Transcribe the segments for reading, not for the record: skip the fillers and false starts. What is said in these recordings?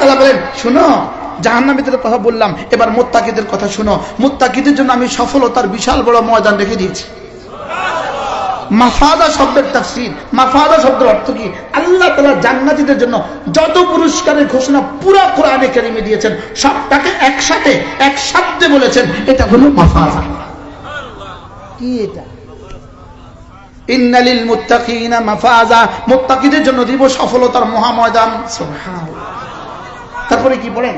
তাআলা বলেন শুনো, জাহান্নামীদের কথা বললাম, এবার মুত্তাকিদের কথা শুনো। মুত্তাকিদের জন্য আমি সফলতার বিশাল বড় ময়দান রেখে দিয়েছি। মাফাদা শব্দের তাফসীর, মাফাদা শব্দের অর্থ কি? আল্লাহ তাআলা জান্নাতীদের জন্য যত পুরস্কারের ঘোষণা পুরো কোরআনে কারিমে দিয়েছেন, সবটাকে একসাথে এক শব্দে বলেছেন, এটা হলো মাফাদা। কি এটা? ইন্নালিল মুত্তাকিনা মাফাজা, মুত্তাকিদের জন্য দিব সফলতার মহাময়দান। সুবহানাল্লাহ। তারপরে কি বলেন?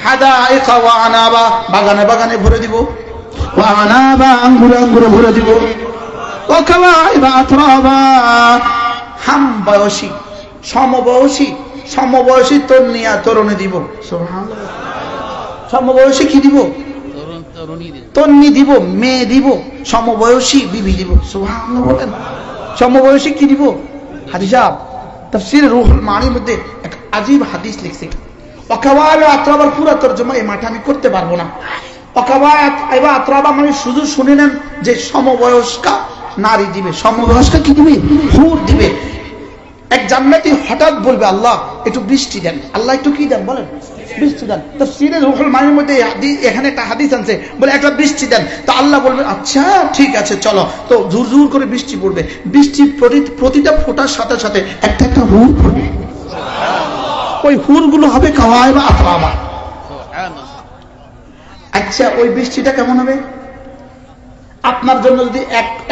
হাদাইকা ওয়া আনাবা, বাগানে বাগানে ভরে দিব। ওয়া আনাবা, আঙ্গুরে আঙ্গুরে ভরে দিব। ওয়া কাওয়াইবা আতরাবা, হাম বয়সী সমবয়সী তরুণিয়া তরুণী দিব। সুবহানাল্লাহ। সমবয়সী কি দিব? তরুণী দিব, মেয়ে দিব, সমবয়সী বিবি দিব। সুবহানাল্লাহ বলেন। সমবয়সী কি দিব? হাদিস সাহেব তাফসীর রুহুল মানির মধ্যে এক আজীব হাদিস লিখছে। ওয়াকাওয়াইবা আতরাবার পুরো তরজমা এই মাঠে আমি করতে পারবো না। ওয়াকাওয়াইবা আতরাবা মানে শুধু শুনে নেন যে সমবয়স্কা নারী দিবে। সমবয়স্কা কি দিবে? হুর দিবে। এক জান্নাতি হঠাৎ বলবে আল্লাহ একটু বৃষ্টি দেন। আল্লাহ একটু কি দেন বলেন? বৃষ্টি দেন। তাফসীরে রুহুল মানির মধ্যে এখানে একটা হাদিস আছে, বলে একটা বৃষ্টি দেন। তো আল্লাহ বলবেন আচ্ছা ঠিক আছে চলো। তো জোর জোর করে বৃষ্টি পড়বে। বৃষ্টির প্রতিটা ফোঁটার সাথে সাথে একটা একটা হুর পড়বে। ওই হুরগুলো হবে কাওয়াইবা আতরাবা। আচ্ছা ওই বৃষ্টিটা কেমন হবে? আপনার জন্য যদি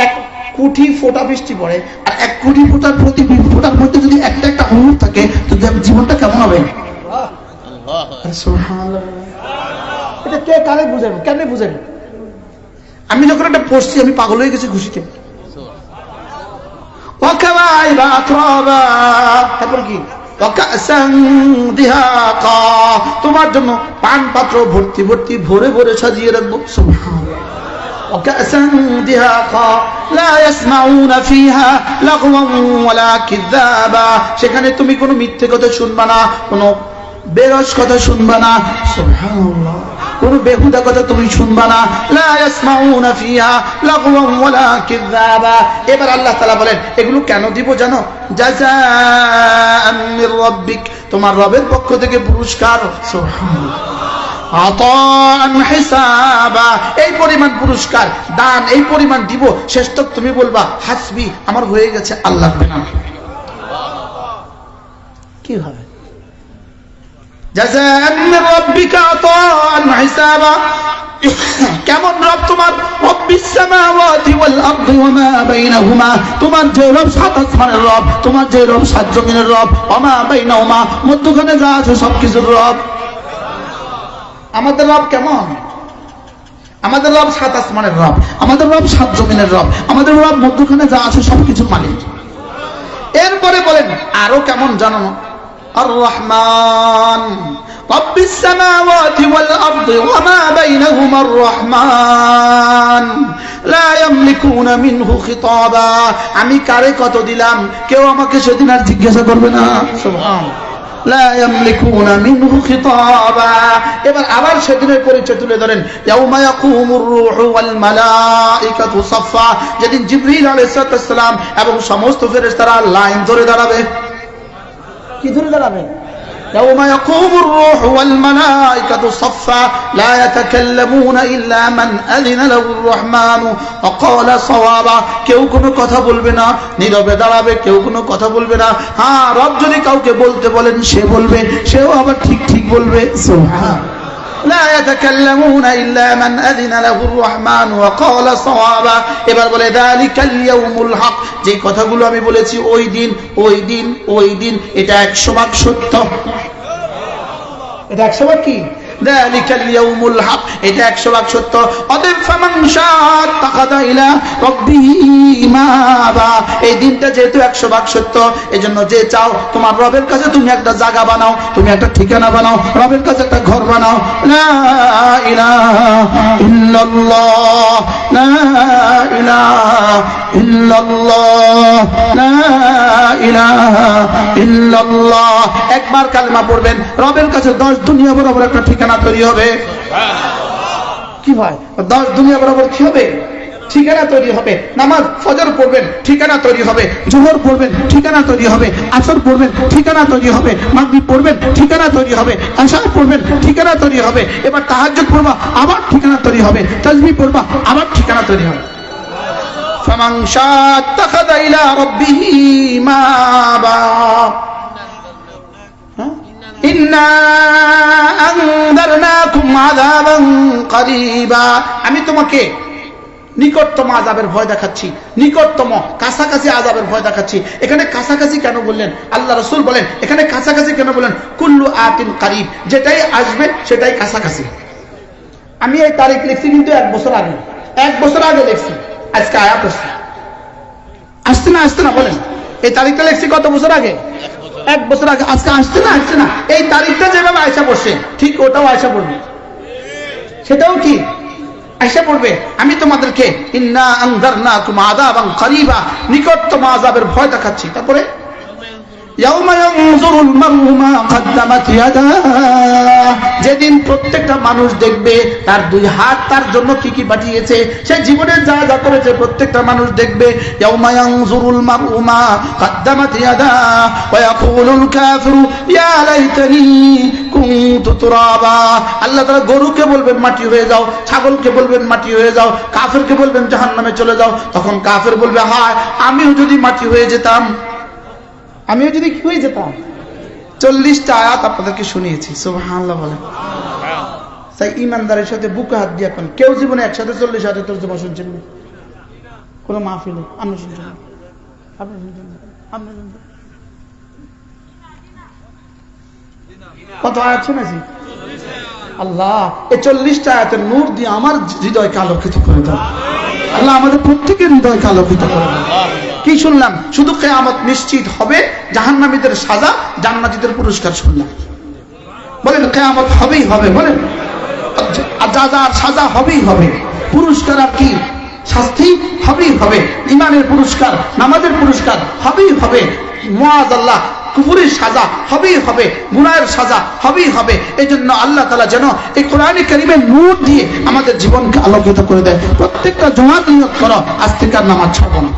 এক কোটি ফোঁটা বৃষ্টি পড়ে আর এক কোটি ফোঁটার প্রতি ফোঁটার মধ্যে যদি একটা একটা হুর থাকে, তো জীবনটা কেমন হবে? সুবহানাল্লাহ। এটা কে কারে বুঝাবে? কেমনে বুঝাবে? আমি যখন এটা পড়ছি আমি পাগল হয়ে গেছি খুশিতে। ওয়াকাওয়াইবা আতরাবা, তারপর কি? তোমার জন্য পান পাত্র ভর্তি ভর্তি ভরে ভরে সাজিয়ে রাখবো। সুবহানাল্লাহ। وكأسا دهاقا لا يسمعون فيها لغوا ولا كذابا, সেখানে তুমি কোনো মিথ্যে কথা শুনবা না, কোনো বেরস কথা শুনবা না। সুবহানাল্লাহ। কোনো বেহুদা কথা তুমি শুনবা না। লা ইয়াসমাউনা ফিহা লাগওয়া ওয়ালা কিযাবা। এবার আল্লাহ তাআলা বলেন এগুলো কেন দিব জানো? জাযাআন মির রাব্বিক, তোমার রবের পক্ষ থেকে পুরস্কার। সুবহানাল্লাহ। আতাআন হিসাবা, এই পরিমাণ পুরস্কার দান, এই পরিমাণ দিব, শেষ তক তুমি বলবা হাসবি, আমার হয়ে গেছে, আল্লাহর নাম। কি হবে? জাযাআন মির রাব্বিকা আতাআন হিসাবা। কেমন রব তোমার? রব্বিস সামাওয়াতি ওয়াল আরদি ওয়া মা বাইনাহুমা, তোমার যে রব সাত আসমানের রব, তোমার যে রব সাত জমিনের রব, ওয়া মা বাইনাহুমা, মধ্যখানে যা আছে সবকিছুর রব। আমাদের রব কেমন? আমাদের রব সাত আসমানের রব, আমাদের রব সাত জমিনের রব, আমাদের রব মধ্যখানে যা আছে সবকিছুর মালিক। এরপরে বলেন আরো কেমন জানো? আর রহমান, রব্বিস সামাওয়াতি ওয়াল আরদি ওয়া মা বাইনাহুমা আর রহমান লা ইয়ামলিকুনা মিনহু খিতাবা। আমি কারে কত দিলাম কেউ আমাকে সেদিন আর জিজ্ঞাসা করবে না। সুবহানাল্লাহ। লা ইয়ামলিকুনা মিনহু খিতাবা। এবার আবার সেদিনের পরিচয় তুলে ধরেন, ইয়াউমা ইয়াকুমুর রূহু ওয়াল মালাইকাতু সাফফা, যেদিন জিবরিল আলাইহিস সালাম এবং সমস্ত ফেরেশতারা লাইন ধরে দাঁড়াবে। কি ধরে দাঁড়াবে? ইয়াউমা ইয়াকুমুর রূহু ওয়াল মালাইকাতু সাফফা লা ইয়াতাকাল্লামুনা ইল্লা মান আযিনা লাহুর রহমানু ওয়া ক্বালা সাওয়াবা। কেউ কোনো কথা বলবে না, নীরবে দাঁড়াবে, কেউ কোনো কথা বলবে না। হ্যাঁ, রব যদি কাউকে বলতে বলেন সে বলবে, সেও আবার ঠিক ঠিক বলবে। সুবহানাল্লাহ। لا يتكلمون إلا من أذن له الرحمن وقال صوابا। এবার বলে ذلك اليوم الحق, যে কথাগুলো আমি বলেছি ওই দিন ওই দিন ওই দিন, এটা 100% সত্য। এটা 100% কি? ذلك اليوم الحق, এটা 100% সত্য। অতএব ফামান শাআ তাখাযা ইলা রাব্বিহি মাআবা, এই দিনটা যেহেতু 100% সত্য, এজন্য যে চাও তোমার রবের কাছে তুমি একটা জায়গা বানাও, তুমি একটা ঠিকানা বানাও, রবের কাছে একটা ঘর বানাও। লা ইলাহা ইল্লাল্লাহ, লা ইলাহা ইল্লাল্লাহ, লা ইলাহা ইল্লাল্লাহ। একবার কালেমা পড়বেন, রবের কাছে 10 দুনিয়া বরাবর একটা ঠিকানা তৈরি হবে। কি ভাই? 10 দুনিয়া বরাবর কি হবে? ঠিকানা তৈরি হবে, নামাজ ফজর পড়বেন ঠিকানা তৈরি হবে, জোহর পড়বেন ঠিকানা তৈরি হবে, আসর পড়বেন ঠিকানা তৈরি হবে, মাগরিব পড়বেন ঠিকানা তৈরি হবে, এশা পড়বেন ঠিকানা তৈরি হবে, এবার তাহাজ্জুদ পড়বা আবার ঠিকানা তৈরি হবে, তাসবিহ পড়বা আবার ঠিকানা তৈরি হবে। ফামান শাআ আত্তাখাযা ইলা রাব্বিহি মাআবা। ইন্না আনযারনাকুম আযাবান করিবা, আমি তোমাকে নিকটতম আযাবের ভয় দেখাচ্ছি, নিকটতম কাছাকাছি আযাবের ভয় দেখাচ্ছি। এখানে কাছাকাছি কেন বললেন? আল্লাহ রাসূল বলেন এখানে কাছাকাছি কেন বললেন? কুল্লু আতিন করিব, যেটাই আসবে সেটাই কাছাকাছি। আমি এই তারিখ লিখছি কিন্তু 1 বছর আগে, 1 বছর আগে লিখছি, আজকে আয়াত আসছে না আসছে না বলেন? এই তারিখটা লিখছি কত বছর আগে? 1 বছর আগে। আজকে আসছে না আসছে না? এই তারিখটা যেভাবে আয়সা পড়ছে ঠিক ওটাও আয়সা পড়বে, সেটাও কি আয়সা পড়বে। আমি তোমাদেরকে ইন্না আনযারনাকুম আযাবান করিবা, নিকটতম আযাবের ভয় দেখাচ্ছি। তারপরে ইয়াউমা ইয়ানজুরুল মারউ মা কদ্দামাত ইয়াদাহ, যেদিন প্রত্যেকটা মানুষ দেখবে তার 2 হাত তার জন্য কি কি পাঠিয়েছে, সে জীবনে যা যা করেছে প্রত্যেকটা মানুষ দেখবে। ইয়াউমা ইয়ানজুরুল মারউ মা কদ্দামাত ইয়াদাহ ওয়া ইয়াকুলুল কাফিরু ইয়া লাইতানি কুনতু তুরাবা। আল্লাহ তাআলা গরুকে বলবেন মাটি হয়ে যাও, ছাগলকে বলবেন মাটি হয়ে যাও, কাফিরকে বলবেন জাহান্নামে চলে যাও। তখন কাফির বলবে হায় আমিও যদি মাটি হয়ে যেতাম, আমিও যদি কি হয়ে যেতাম। 40টা আয়াত আপনাদেরকে শুনিয়েছি, সুবহানাল্লাহ বলেন। তাই ইমানদারের সাথে বুকে হাত দিয়ে এখন কেউ জীবনে একসাথে 40 আয়াতের তরজমা শুনছেন না? কোন মাহফিলে আমরা শুনছেন না? আপনি শুনছেন না? আমরা শুনছেন? কত আয়াত শুনেছি? আল্লাহ এই 40টা আয়াতের নূর দিয়ে আমার হৃদয়কে আলোকিত করে দাও আল্লাহ, আমাদের প্রত্যেকের হৃদয়কে আলোকিত করে দাও। কি শুনলাম? শুধু কিয়ামত নিশ্চিত হবে, জাহান্নামীদের সাজা, জান্নাতীদের পুরস্কার শুনলাম। বলেন কিয়ামত হবেই হবে, বলেন যা যা সাজা হবেই হবে, পুরস্কার আর কি শাস্তি হবেই হবে, ইমানের পুরস্কার নামাজের পুরস্কার হবেই হবে, মুআযাল্লাহ কুফরের সাজা হবেই হবে, গুনাহের সাজা হবেই হবে। এই জন্য আল্লাহ তাআলা যেন এই কোরআনে কারীমের নূর দিয়ে আমাদের জীবনকে আলোকিত করে দেয়। প্রত্যেকটা জুমার নিয়ত করো আজ থেকে আর নামাজ ছাড়বো না,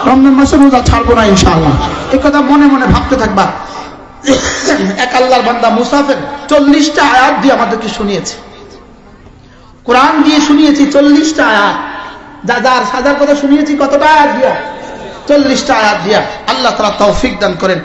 রমজান মাসে রোজা ছাড়বো না ইনশাআল্লাহ। এই কথা মনে মনে ভাবতে থাকবা। এক আল্লাহর বান্দা মুসাফির 40টা আয়াত দিয়ে আমাদেরকে শুনিয়েছে, কোরআন দিয়ে শুনিয়েছি 40টা আয়াত। যা যার সাজার কথা শুনিয়েছি কতটা আয়াত দিয়া? 40টা আয়াত দিয়া। আল্লাহ তাআলা তৌফিক দান করেন।